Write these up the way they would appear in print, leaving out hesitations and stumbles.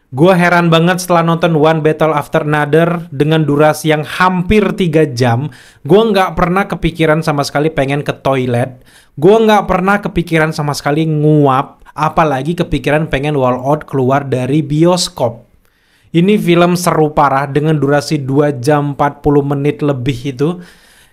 Gue heran banget setelah nonton One Battle After Another dengan durasi yang hampir 3 jam. Gue nggak pernah kepikiran sama sekali pengen ke toilet. Gue nggak pernah kepikiran sama sekali nguap. Apalagi kepikiran pengen wall out keluar dari bioskop. Ini film seru parah dengan durasi 2 jam 40 menit lebih itu.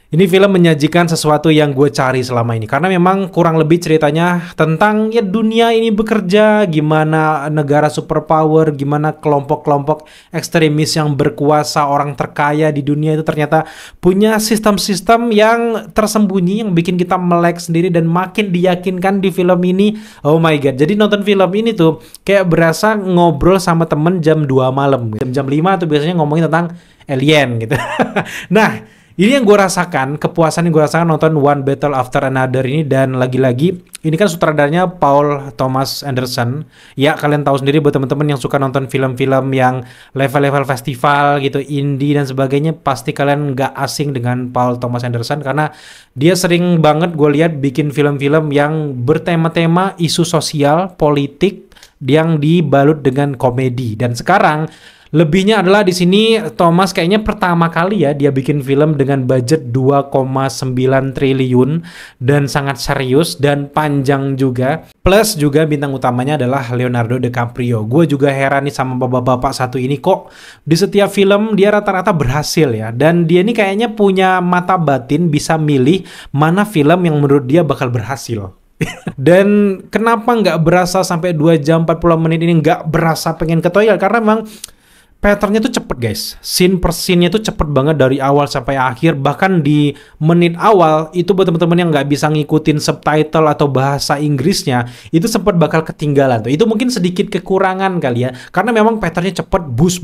Ini film menyajikan sesuatu yang gue cari selama ini. Karena memang kurang lebih ceritanya tentang ya dunia ini bekerja, gimana negara superpower, gimana kelompok-kelompok ekstremis yang berkuasa, orang terkaya di dunia itu ternyata punya sistem-sistem yang tersembunyi yang bikin kita melek sendiri dan makin diyakinkan di film ini. Oh my god. Jadi nonton film ini tuh kayak berasa ngobrol sama temen jam 2 malam. Jam 5 tuh biasanya ngomongin tentang alien gitu. Nah, ini yang gue rasakan, kepuasan yang gue rasakan nonton One Battle After Another ini. Dan lagi-lagi, ini kan sutradaranya Paul Thomas Anderson. Ya, kalian tahu sendiri buat teman-teman yang suka nonton film-film yang level-level festival gitu, indie dan sebagainya, pasti kalian nggak asing dengan Paul Thomas Anderson. Karena dia sering banget gue lihat bikin film-film yang bertema-tema isu sosial, politik, yang dibalut dengan komedi. Dan sekarang lebihnya adalah di sini Thomas kayaknya pertama kali ya dia bikin film dengan budget 2,9 triliun dan sangat serius dan panjang juga. Plus juga bintang utamanya adalah Leonardo DiCaprio. Gue juga heran nih sama bapak-bapak satu ini, kok di setiap film dia rata-rata berhasil ya. Dan dia ini kayaknya punya mata batin bisa milih mana film yang menurut dia bakal berhasil. Dan kenapa nggak berasa sampai 2 jam 40 menit ini nggak berasa pengen ke toilet? Karena memang patternnya tuh cepet guys, scene per scene-nya tuh cepet banget dari awal sampai akhir. Bahkan di menit awal itu buat teman-teman yang nggak bisa ngikutin subtitle atau bahasa Inggrisnya, itu sempat bakal ketinggalan tuh. Itu mungkin sedikit kekurangan kali ya, karena memang patternnya cepet, bus.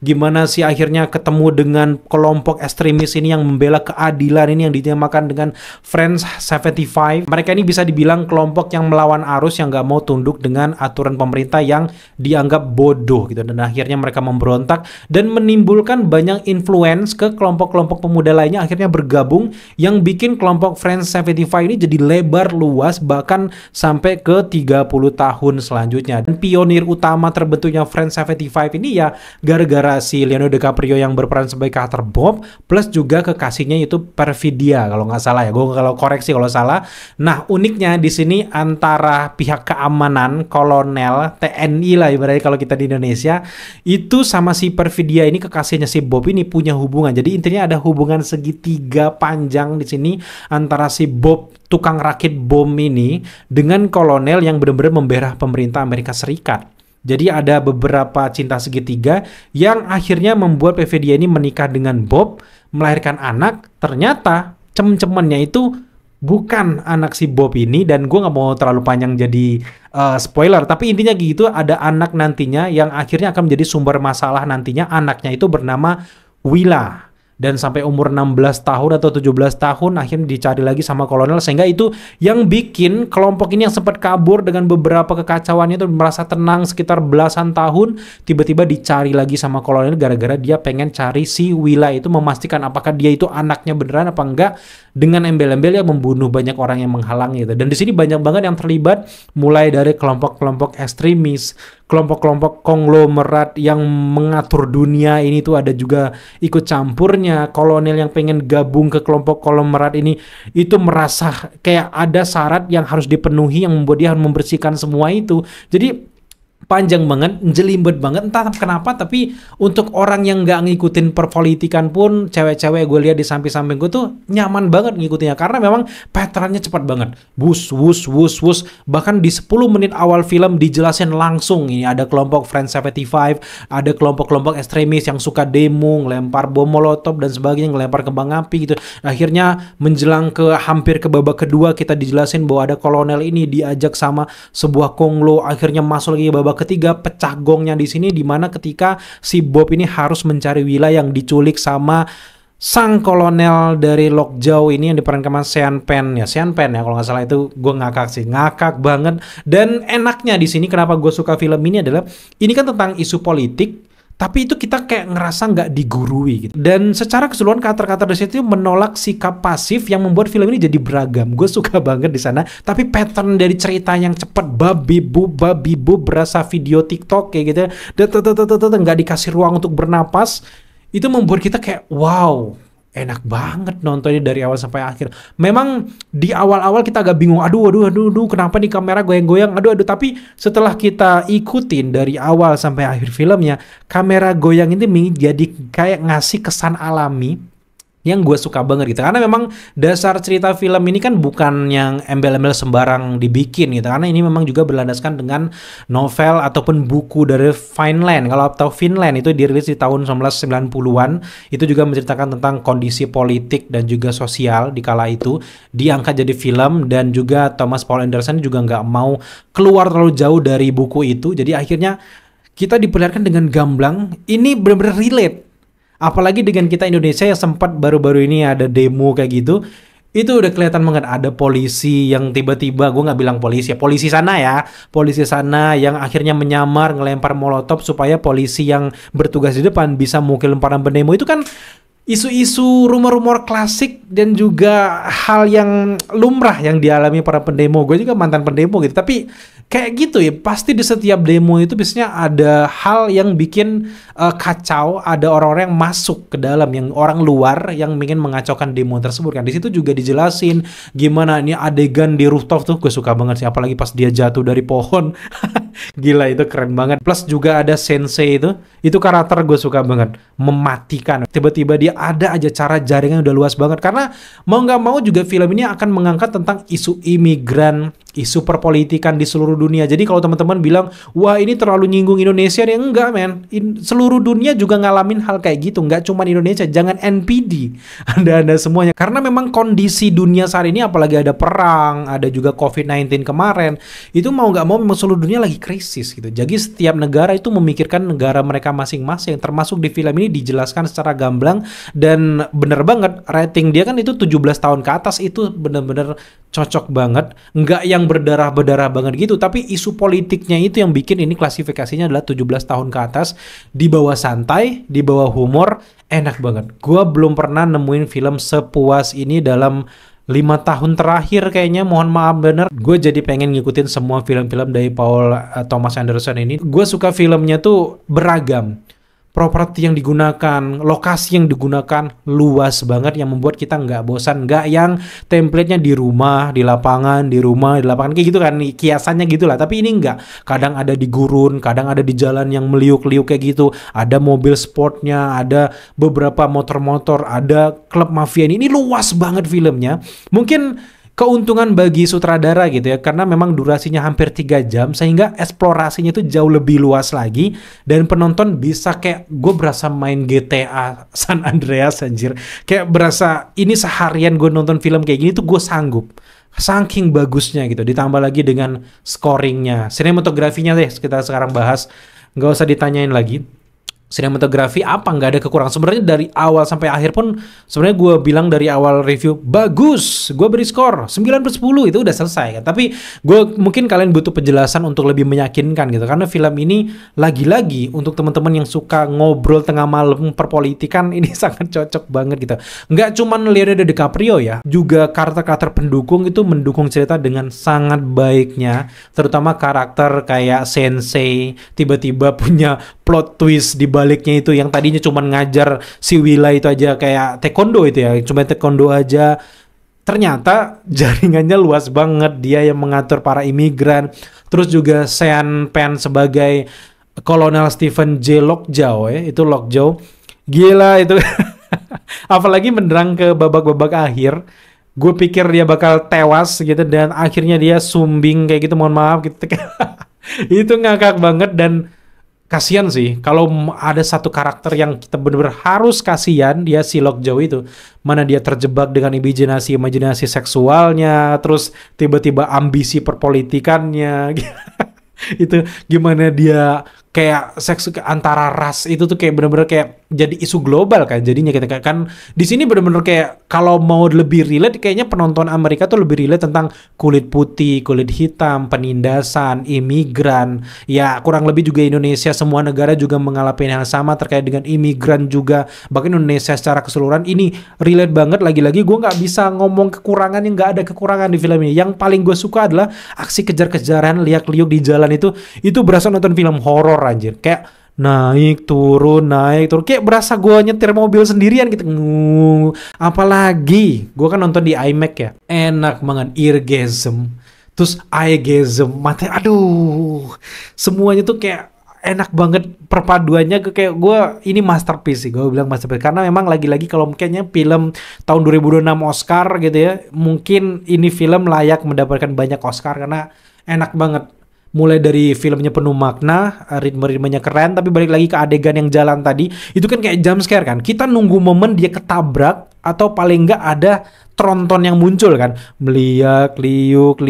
Gimana sih akhirnya ketemu dengan kelompok ekstremis ini yang membela keadilan ini yang dinamakan dengan Friends 75. Mereka ini bisa dibilang kelompok yang melawan arus, yang nggak mau tunduk dengan aturan pemerintah yang dianggap bodoh gitu. Dan akhirnya mereka memberontak dan menimbulkan banyak influence ke kelompok-kelompok pemuda lainnya akhirnya bergabung yang bikin kelompok Friends 75 ini jadi lebar luas bahkan sampai ke 30 tahun selanjutnya. Dan pionir utama terbentuknya Friends 75 ini ya gara-gara si Leonardo DiCaprio yang berperan sebagai karakter Bob plus juga kekasihnya itu Perfidia kalau nggak salah ya. Gue kalau koreksi kalau salah. Nah, uniknya di sini antara pihak keamanan, kolonel, TNI lah ibaratnya kalau kita di Indonesia, itu sama si Perfidia ini kekasihnya si Bob ini punya hubungan. Jadi intinya ada hubungan segitiga panjang di sini antara si Bob tukang rakit bom ini dengan kolonel yang benar-benar membela pemerintah Amerika Serikat. Jadi ada beberapa cinta segitiga yang akhirnya membuat Perfidia ini menikah dengan Bob, melahirkan anak. Ternyata cem-cemennya itu bukan anak si Bob ini, dan gue nggak mau terlalu panjang jadi spoiler, tapi intinya gitu, ada anak nantinya yang akhirnya akan menjadi sumber masalah nantinya. Anaknya itu bernama Willa. Dan sampai umur 16 tahun atau 17 tahun akhirnya dicari lagi sama kolonel, sehingga itu yang bikin kelompok ini yang sempat kabur dengan beberapa kekacauannya itu merasa tenang sekitar belasan tahun, tiba-tiba dicari lagi sama kolonel gara-gara dia pengen cari si Willa itu, memastikan apakah dia itu anaknya beneran apa enggak, dengan embel-embel yang membunuh banyak orang yang menghalangi gitu. Dan di sini banyak banget yang terlibat, mulai dari kelompok-kelompok ekstremis, kelompok-kelompok konglomerat yang mengatur dunia ini tuh ada juga ikut campurnya. Kolonel yang pengen gabung ke kelompok konglomerat ini itu merasa kayak ada syarat yang harus dipenuhi yang membuat dia harus membersihkan semua itu. Jadi panjang banget, jelimbet banget, entah kenapa, tapi untuk orang yang nggak ngikutin perpolitikan pun, cewek-cewek gue lihat di samping-samping gue tuh nyaman banget ngikutinnya, karena memang patternnya cepat banget, wus, bahkan di 10 menit awal film dijelasin langsung, ini ada kelompok Friends 75, ada kelompok-kelompok ekstremis yang suka demo, ngelempar bom molotov dan sebagainya, ngelempar kembang api gitu. Akhirnya menjelang ke hampir ke babak kedua, kita dijelasin bahwa ada kolonel ini diajak sama sebuah konglo, akhirnya masuk lagi ke babak ketiga, pecah gongnya di sini, dimana ketika si Bob ini harus mencari Willa yang diculik sama sang kolonel dari Lockjaw ini yang diperankan sama Sean Penn ya, kalau nggak salah. Itu gue ngakak banget. Dan enaknya di sini kenapa gue suka film ini adalah ini kan tentang isu politik, tapi itu kita kayak ngerasa nggak digurui gitu. Dan secara keseluruhan karakter-karakter di situ menolak sikap pasif yang membuat film ini jadi beragam. Gue suka banget di sana. Tapi pattern dari cerita yang cepet, babi bu berasa video TikTok kayak gitu, nggak dikasih ruang untuk bernapas, itu membuat kita kayak wow. Enak banget nontonnya dari awal sampai akhir. Memang di awal-awal kita agak bingung. Aduh, kenapa nih kamera goyang-goyang? Aduh. Tapi setelah kita ikutin dari awal sampai akhir filmnya, kamera goyang ini jadi kayak ngasih kesan alami yang gue suka banget gitu. Karena memang dasar cerita film ini kan bukan yang embel-embel sembarang dibikin gitu. Karena ini memang juga berlandaskan dengan novel ataupun buku dari Finland. Kalau tahu Finland itu dirilis di tahun 1990-an. Itu juga menceritakan tentang kondisi politik dan juga sosial di kala itu. Diangkat jadi film dan juga Thomas Paul Anderson juga nggak mau keluar terlalu jauh dari buku itu. Jadi akhirnya kita diperlihatkan dengan gamblang. Ini benar-benar relate. Apalagi dengan kita Indonesia yang sempat baru-baru ini ada demo kayak gitu, itu udah kelihatan banget ada polisi yang tiba-tiba, gue nggak bilang polisi ya, polisi sana yang akhirnya menyamar ngelempar molotov supaya polisi yang bertugas di depan bisa mukul para pendemo. Itu kan isu-isu rumor-rumor klasik dan juga hal yang lumrah yang dialami para pendemo. Gue juga mantan pendemo gitu, tapi kayak gitu ya, pasti di setiap demo itu biasanya ada hal yang bikin kacau, ada orang-orang yang masuk ke dalam, yang orang luar yang ingin mengacaukan demo tersebut kan. Di situ juga dijelasin gimana ini adegan di rooftop tuh, gue suka banget sih, apalagi pas dia jatuh dari pohon. Gila, itu keren banget. Plus juga ada Sensei itu karakter gue suka banget, mematikan. Tiba-tiba dia ada aja cara jaringan udah luas banget, karena mau nggak mau juga film ini akan mengangkat tentang isu imigran, isu perpolitikan di seluruh dunia. Jadi kalau teman-teman bilang, wah ini terlalu nyinggung Indonesia, ya enggak men. Seluruh dunia juga ngalamin hal kayak gitu, nggak cuma Indonesia. Jangan NPD, Anda semuanya. Karena memang kondisi dunia saat ini, apalagi ada perang, ada juga COVID-19 kemarin, itu mau nggak mau memang seluruh dunia lagi krisis gitu. Jadi setiap negara itu memikirkan negara mereka masing-masing. Termasuk di film ini dijelaskan secara gamblang dan bener banget. Rating dia kan itu 17 tahun ke atas, itu bener-bener cocok banget. Nggak yang berdarah-berdarah banget gitu, tapi isu politiknya itu yang bikin ini klasifikasinya adalah 17 tahun ke atas, di bawah santai, di bawah humor, enak banget. Gua belum pernah nemuin film sepuas ini dalam 5 tahun terakhir kayaknya, mohon maaf bener. Gue jadi pengen ngikutin semua film-film dari Paul Thomas Anderson ini. Gue suka filmnya tuh beragam. Properti yang digunakan, lokasi yang digunakan luas banget yang membuat kita nggak bosan, nggak yang template-nya di rumah, di lapangan, kayak gitu kan, kiasannya gitulah. Tapi ini nggak. Kadang ada di gurun, kadang ada di jalan yang meliuk-liuk kayak gitu. Ada mobil sportnya, ada beberapa motor-motor, ada klub mafia ini luas banget filmnya. Mungkin keuntungan bagi sutradara gitu ya, karena memang durasinya hampir 3 jam, sehingga eksplorasinya itu jauh lebih luas lagi, dan penonton bisa kayak, gue berasa main GTA San Andreas anjir, kayak berasa ini seharian gue nonton film kayak gini tuh gue sanggup, saking bagusnya gitu. Ditambah lagi dengan scoringnya, sinematografinya deh kita sekarang bahas, nggak usah ditanyain lagi. Sinematografi apa, nggak ada kekurangan sebenarnya. Dari awal sampai akhir pun sebenarnya gue bilang dari awal review bagus, gue beri skor 9/10, itu udah selesai kan. Tapi gue mungkin kalian butuh penjelasan untuk lebih meyakinkan gitu, karena film ini lagi-lagi untuk teman-teman yang suka ngobrol tengah malam perpolitikan, ini sangat cocok banget gitu. Nggak cuman Leonardo DiCaprio ya, juga karakter-karakter pendukung itu mendukung cerita dengan sangat baiknya, terutama karakter kayak Sensei tiba-tiba punya plot twist di baliknya itu, yang tadinya cuma ngajar si Willa itu aja kayak taekwondo itu ya, cuma taekwondo aja, ternyata jaringannya luas banget. Dia yang mengatur para imigran. Terus juga Sean Penn sebagai Kolonel Stephen J. Lockjaw ya, itu Lockjaw, gila itu. Apalagi menderang ke babak-babak akhir, gue pikir dia bakal tewas gitu, dan akhirnya dia sumbing kayak gitu, mohon maaf gitu. Itu ngakak banget. Dan kasihan sih kalau ada satu karakter yang kita benar-benar harus kasihan, dia si Lockjaw itu. Mana dia terjebak dengan imajinasi seksualnya, terus tiba-tiba ambisi perpolitikannya. Itu gimana dia kayak seks antara ras itu tuh kayak bener-bener kayak jadi isu global kan. Jadinya kita kan di sini bener-bener kayak kalau mau lebih relate kayaknya penonton Amerika tuh lebih relate tentang kulit putih, kulit hitam, penindasan, imigran. Ya kurang lebih juga Indonesia, semua negara juga mengalami yang sama terkait dengan imigran juga. Bahkan Indonesia secara keseluruhan ini relate banget. Lagi-lagi gue nggak bisa ngomong kekurangan yang nggak ada kekurangan di film ini. Yang paling gue suka adalah aksi kejar-kejaran, liak-liuk di jalan itu berasa nonton film horor anjir. Kayak naik turun kayak berasa gue nyetir mobil sendirian gitu. Apalagi gue kan nonton di IMAX ya, enak banget, eargasm, terus eyegasm, mata, aduh, semuanya tuh kayak enak banget perpaduannya. Kayak gue ini masterpiece sih, gue bilang masterpiece karena memang lagi-lagi kalau kayaknya film tahun 2026 Oscar gitu ya, mungkin ini film layak mendapatkan banyak Oscar karena enak banget. Mulai dari filmnya penuh makna, ritme-ritmenya keren, tapi balik lagi ke adegan yang jalan tadi, itu kan kayak jump scare kan. Kita nunggu momen dia ketabrak, atau paling nggak ada tronton yang muncul kan. Meliak, liuk,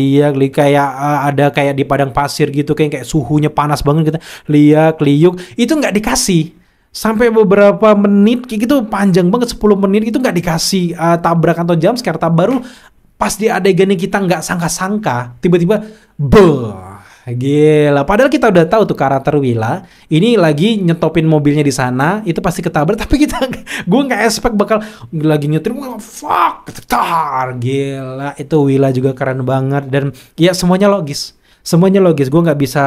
kayak ada kayak di padang pasir gitu, kayak suhunya panas banget gitu. Liak, liuk, itu nggak dikasih. Sampai beberapa menit, kayak gitu panjang banget, 10 menit itu nggak dikasih tabrak atau jump scare. Baru pas di adegannya kita nggak sangka-sangka, tiba-tiba, beuh. Gila, padahal kita udah tahu tuh karakter Willa ini lagi nyetopin mobilnya di sana, itu pasti ketabrak, tapi gue nggak expect bakal lagi nyetir, fuck, gila, itu Willa juga keren banget dan ya semuanya logis. Semuanya logis, gue nggak bisa,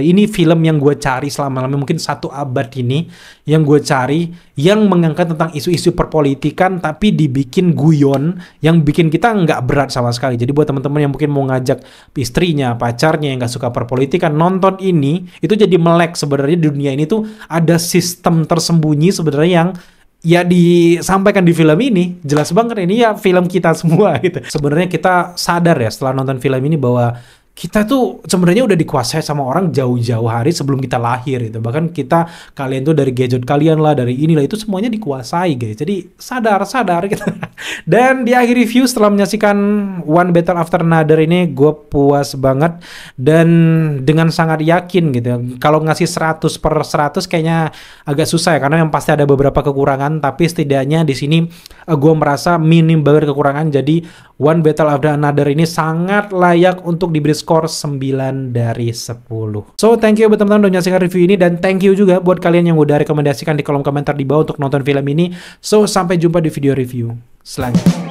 ini film yang gue cari selama-lamanya, mungkin 1 abad ini, yang gue cari, yang mengangkat tentang isu-isu perpolitikan, tapi dibikin guyon, yang bikin kita nggak berat sama sekali. Jadi buat teman-teman yang mungkin mau ngajak istrinya, pacarnya, yang nggak suka perpolitikan, nonton ini, itu jadi melek sebenarnya di dunia ini tuh ada sistem tersembunyi sebenarnya yang ya disampaikan di film ini. Jelas banget ini ya film kita semua gitu. Sebenarnya kita sadar ya setelah nonton film ini bahwa kita tuh sebenarnya udah dikuasai sama orang jauh-jauh hari sebelum kita lahir gitu. Bahkan kalian tuh dari gadget kalian lah, dari inilah, itu semuanya dikuasai guys. Jadi sadar gitu. Dan di akhir review setelah menyaksikan One Battle After Another ini, gue puas banget dan dengan sangat yakin gitu. Kalau ngasih 100/100 kayaknya agak susah ya, karena yang pasti ada beberapa kekurangan, tapi setidaknya di sini gue merasa minim banget kekurangan. Jadi One Battle After Another ini sangat layak untuk diberi skor 9 dari 10. So thank you buat teman-teman udah menyaksikan review ini, dan thank you juga buat kalian yang udah rekomendasikan di kolom komentar di bawah untuk nonton film ini. So sampai jumpa di video review selanjutnya.